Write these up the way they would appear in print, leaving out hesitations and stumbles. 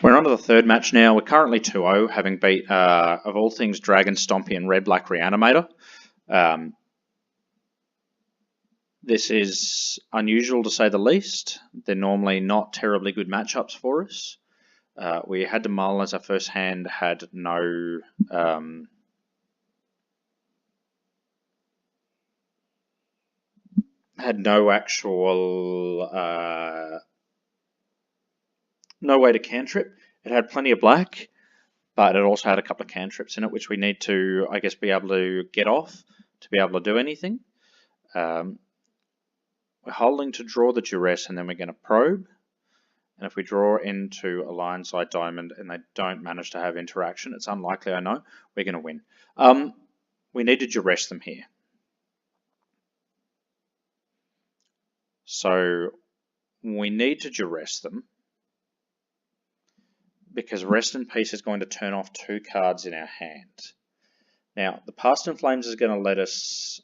We're on to the third match now. We're currently 2-0, having beat, of all things, Dragon, Stompy and Red Black Reanimator. This is unusual to say the least. They're normally not terribly good matchups for us. We had to mull as our first hand had no actual no way to cantrip. It had plenty of black, but it also had a couple of cantrips in it, which we need to, I guess, be able to get off to be able to do anything. We're holding to draw the duress, and then we're going to probe. And if we draw into a lion side diamond and they don't manage to have interaction, it's unlikely, I know, we're going to win. We need to duress them here. So we need to duress them because Rest in Peace is going to turn off 2 cards in our hand. Now, the Past in Flames is going to let us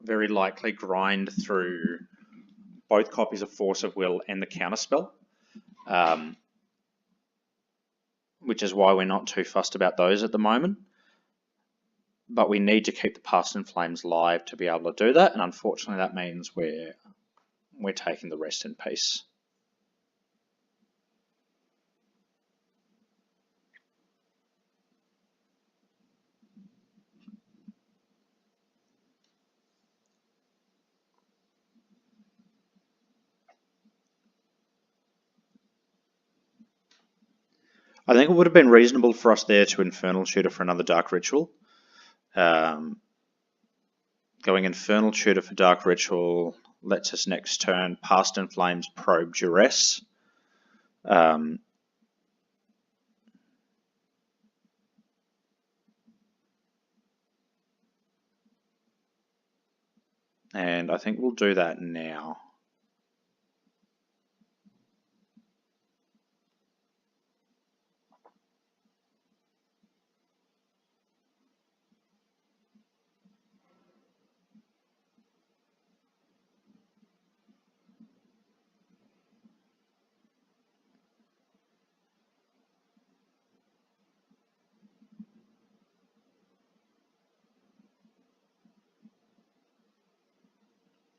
very likely grind through both copies of Force of Will and the Counterspell, which is why we're not too fussed about those at the moment. But we need to keep the Past in Flames live to be able to do that, and unfortunately that means we're taking the Rest in Peace. I think it would have been reasonable for us there to Infernal Tutor for another Dark Ritual. Going Infernal Tutor for Dark Ritual lets us next turn Past in Flames, probe Duress. And I think we'll do that now.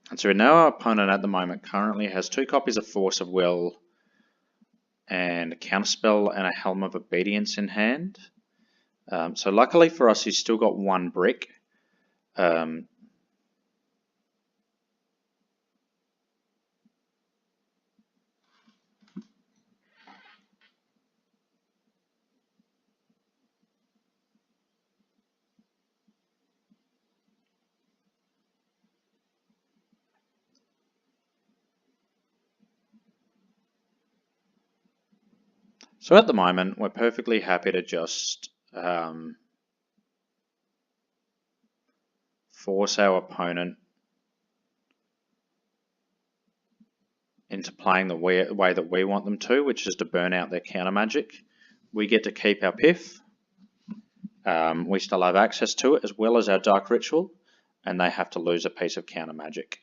And so now our opponent at the moment currently has 2 copies of Force of Will and a Counterspell and a Helm of Obedience in hand. So luckily for us, he's still got 1 brick. So at the moment, we're perfectly happy to just force our opponent into playing the way that we want them to, which is to burn out their counter magic. We get to keep our Piff. We still have access to it as well as our Dark Ritual, and they have to lose a piece of counter magic.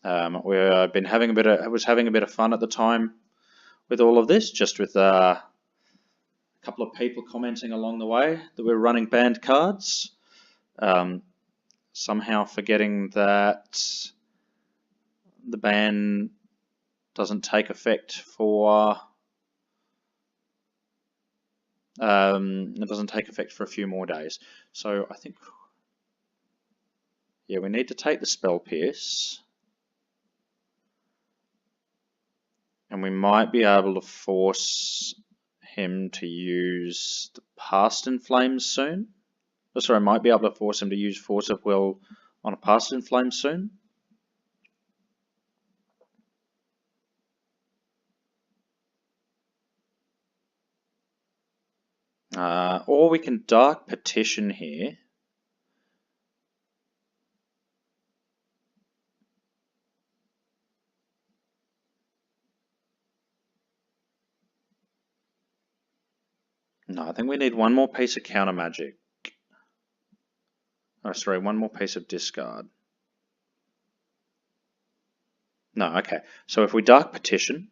We've been having having a bit of fun at the time with all of this, just with a couple of people commenting along the way that we're running banned cards, somehow forgetting that the ban doesn't take effect for a few more days. So I think, yeah, we need to take the Spell Pierce. And we might be able to force him to use the Past in Flames soon. Oh, sorry, I might be able to force him to use Force of Will on a Past in Flames soon. Or we can Dark Petition here. No, I think we need 1 more piece of counter magic. Oh, sorry, 1 more piece of discard. No, okay. So if we Dark Petition,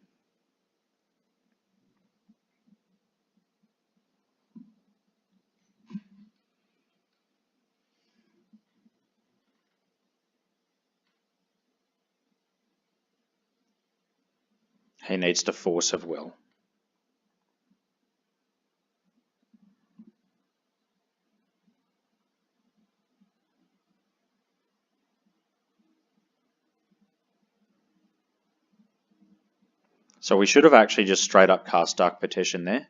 he needs to Force of Will. So we should have actually just straight up cast Dark Petition there,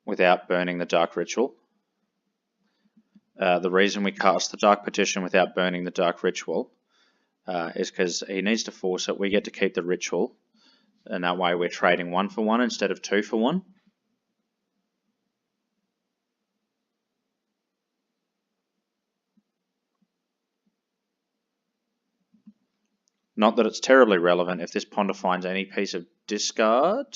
without burning the Dark Ritual. The reason we cast the Dark Petition without burning the Dark Ritual is because he needs to force it. We get to keep the ritual, and that way we're trading 1 for 1 instead of 2 for 1. Not that it's terribly relevant if this ponder finds any piece of discard.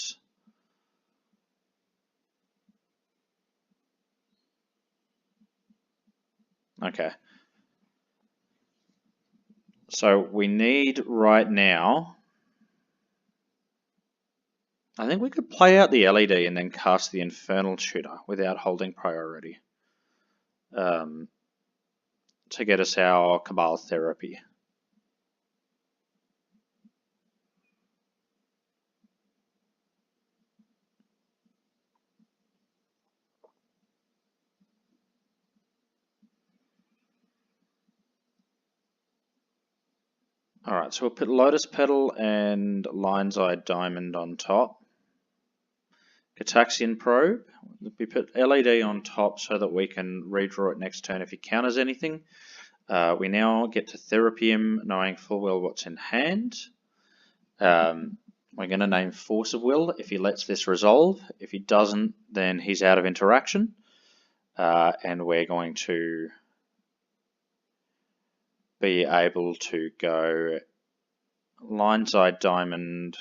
Okay. So we need right now, I think we could play out the LED and then cast the Infernal Tutor without holding priority to get us our Cabal Therapy. Alright, so we'll put Lotus Petal and Lion's Eye Diamond on top. Gataxian Probe. We put LED on top so that we can redraw it next turn if he counters anything. We now get to Therapy him, knowing full well what's in hand. We're going to name Force of Will if he lets this resolve. If he doesn't, then he's out of interaction. And we're going to be able to go Lion's Eye Diamond,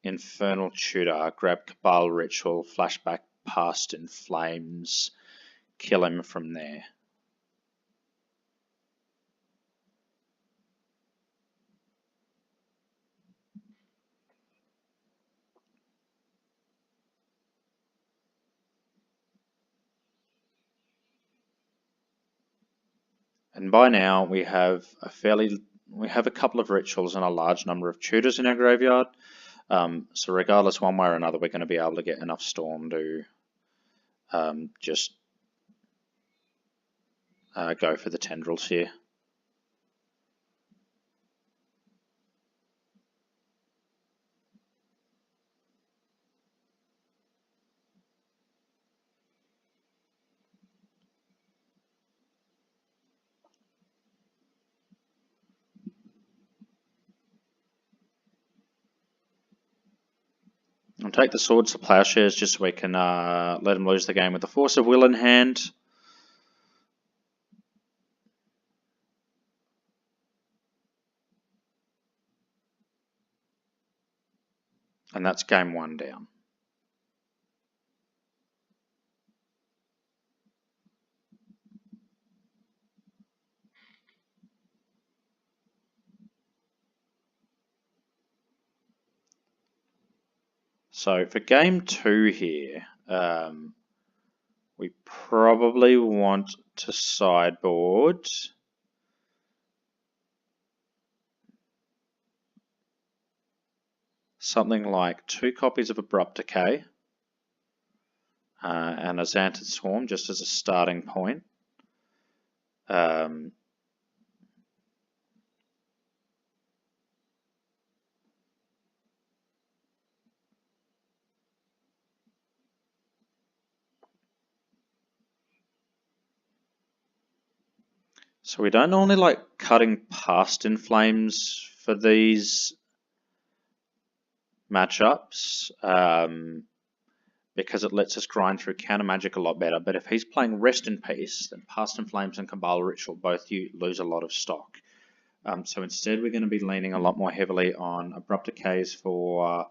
Infernal Tutor, grab Cabal Ritual, flashback past in Flames, kill him from there. And by now we have a couple of rituals and a large number of tutors in our graveyard. So regardless, one way or another, we're going to be able to get enough Storm to just go for the tendrils here. I'll take the Swords to Plowshares just so we can let him lose the game with the Force of Will in hand. And that's game 1 down. So for game 2 here, we probably want to sideboard something like 2 copies of Abrupt Decay and a Xanted Swarm just as a starting point. So we don't normally like cutting past in Flames for these matchups because it lets us grind through counter magic a lot better. But if he's playing Rest in Peace, then Past in Flames and Cabal Ritual both lose a lot of stock. So instead we're going to be leaning a lot more heavily on Abrupt Decays for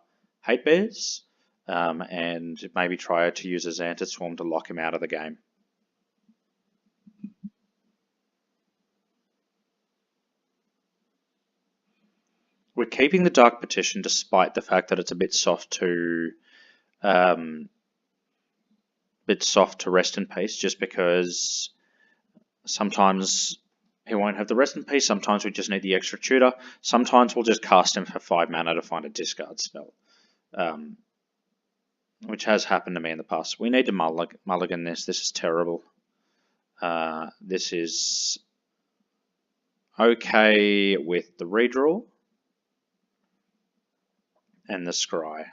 Hate Bears and maybe try to use a Xanted Swarm to lock him out of the game. We're keeping the Dark Petition despite the fact that it's a bit soft to rest in peace, just because sometimes he won't have the rest in peace, sometimes we just need the extra tutor, sometimes we'll just cast him for 5 mana to find a discard spell, which has happened to me in the past. We need to mulligan this. This is terrible. This is okay with the redraw and the scry.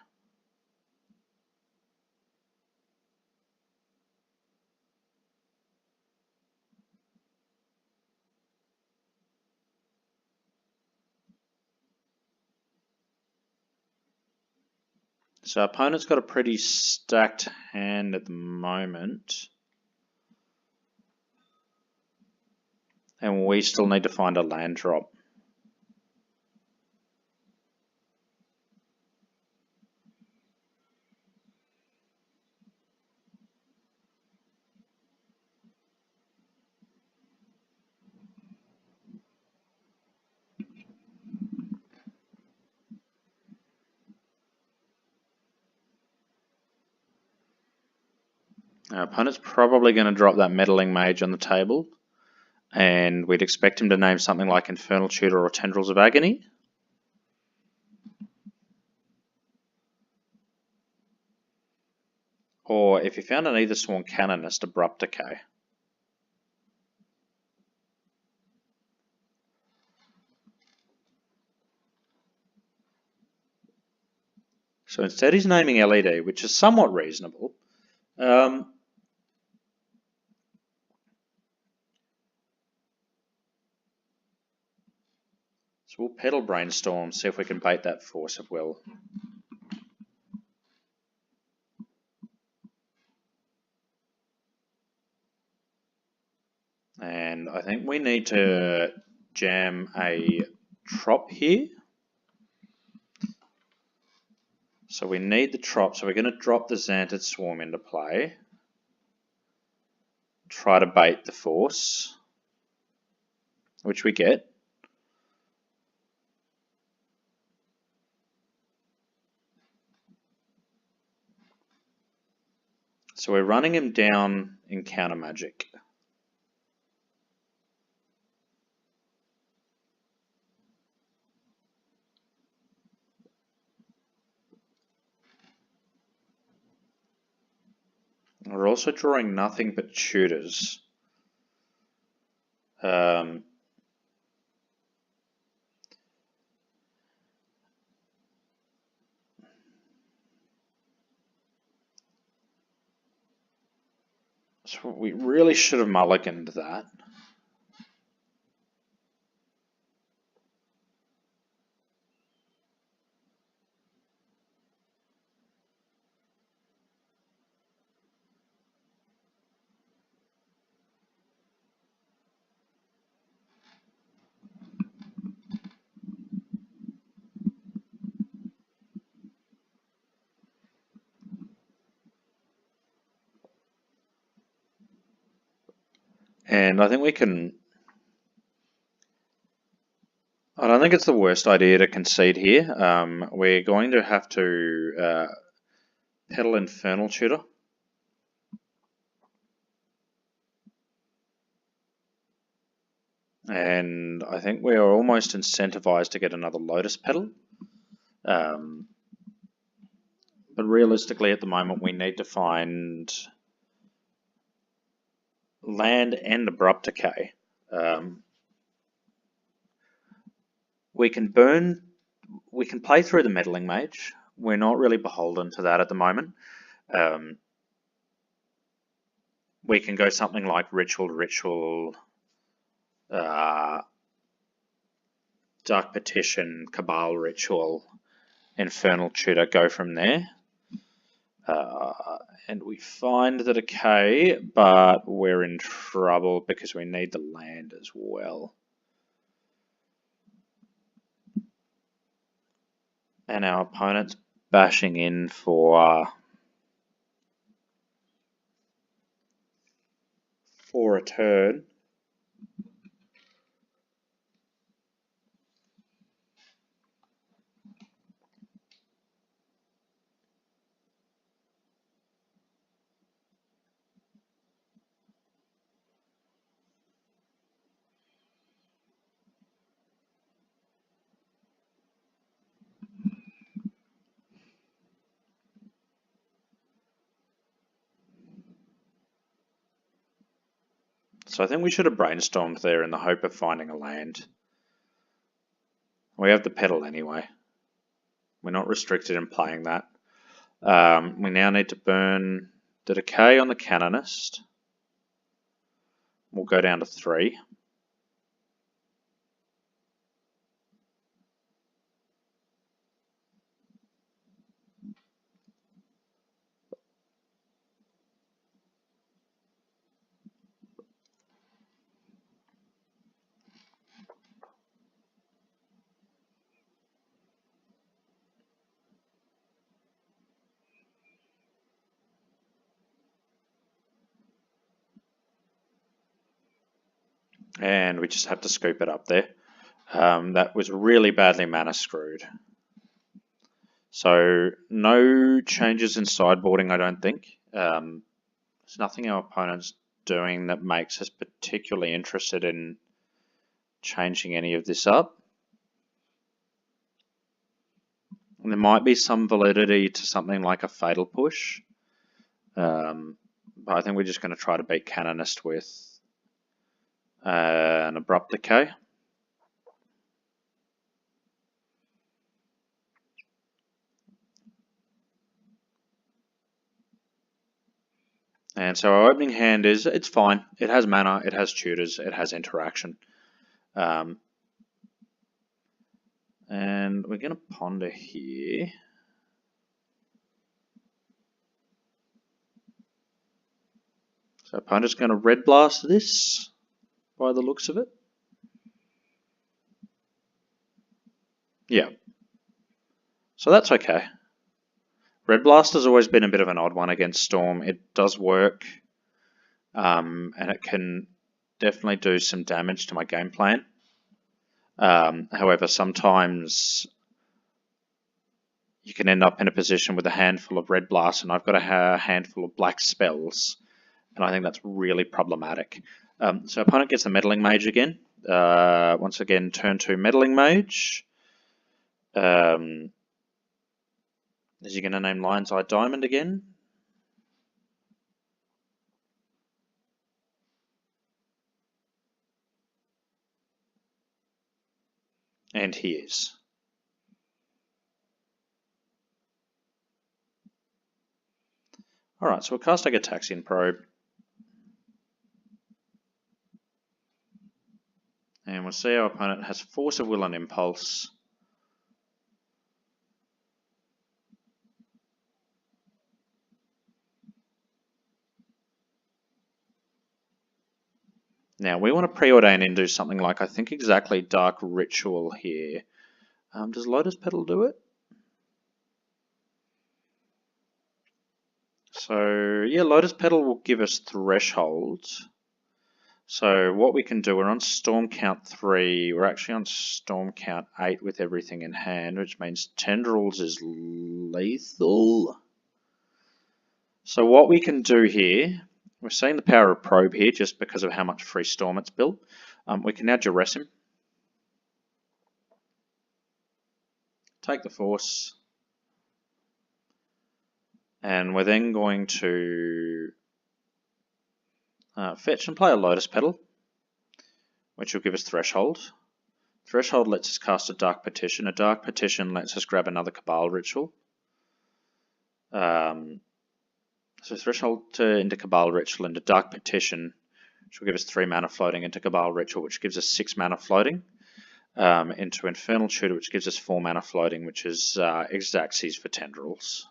So our opponent's got a pretty stacked hand at the moment. And we still need to find a land drop. Our opponent's probably going to drop that Meddling Mage on the table, and we'd expect him to name something like Infernal Tutor or Tendrils of Agony. Or if you found an Either Sworn Canonist, Abrupt Decay. So instead he's naming LED, which is somewhat reasonable. So we'll pedal Brainstorm, see if we can bait that Force of Will. And I think we need to jam a Trop here. So we need the Trop, so we're going to drop the Xantid Swarm into play. Try to bait the Force, which we get. So we're running him down in Counter Magic. We're also drawing nothing but tutors. So we really should have mulliganed that. And I think we can... I don't think it's the worst idea to concede here. We're going to have to pedal Infernal Tutor. And I think we are almost incentivized to get another Lotus Petal. But realistically at the moment we need to find land and Abrupt Decay. We can play through the Meddling Mage. We're not really beholden to that at the moment. We can go something like Ritual, Dark Petition, Cabal Ritual, Infernal Tutor, go from there. And we find the Decay, but we're in trouble because we need the land as well. And our opponent's bashing in for a turn. So I think we should have brainstormed there in the hope of finding a land. We have the pedal anyway. We're not restricted in playing that. We now need to burn the decay on the canonist. We'll go down to 3. And we just have to scoop it up there. That was really badly mana screwed. So no changes in sideboarding, I don't think. There's nothing our opponent's doing that makes us particularly interested in changing any of this up. And there might be some validity to something like a Fatal Push. But I think we're just going to try to beat Canonist with an Abrupt Decay. And so our opening hand it's fine. It has mana, it has tutors, it has interaction. And we're going to ponder here. So opponent's going to red blast this by the looks of it. Yeah. So that's okay. Red Blast has always been a bit of an odd one against Storm. It does work, and it can definitely do some damage to my game plan. However, sometimes you can end up in a position with a handful of Red Blasts, and I've got a handful of black spells, and I think that's really problematic. So opponent gets the Meddling Mage again. Once again, turn 2 Meddling Mage. Is he going to name Lion's Eye Diamond again? And he is. Alright, so we'll cast like a Taxian Probe. And we'll see our opponent has Force of Will and Impulse. Now, we want to preordain and do something like, I think, exactly Dark Ritual here. Does Lotus Petal do it? So, yeah, Lotus Petal will give us Threshold. So, what we can do, we're on Storm Count 3. We're actually on Storm Count 8 with everything in hand, which means Tendrils is lethal. So, what we can do here, we're seeing the power of Probe here just because of how much free Storm it's built. We can now Duress him. Take the Force. And we're then going to fetch and play a Lotus Petal, which will give us Threshold. Threshold lets us cast a Dark Petition. A Dark Petition lets us grab another Cabal Ritual. So Threshold into Cabal Ritual into Dark Petition, which will give us 3 mana floating, into Cabal Ritual, which gives us 6 mana floating, into Infernal Tutor, which gives us 4 mana floating, which is Xaxes for Tendrils.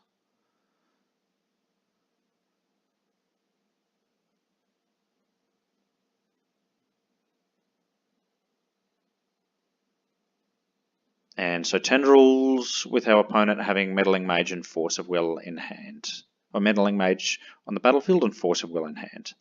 And so Tendrils with our opponent having Meddling Mage and Force of Will in hand. Or Meddling Mage on the battlefield and Force of Will in hand.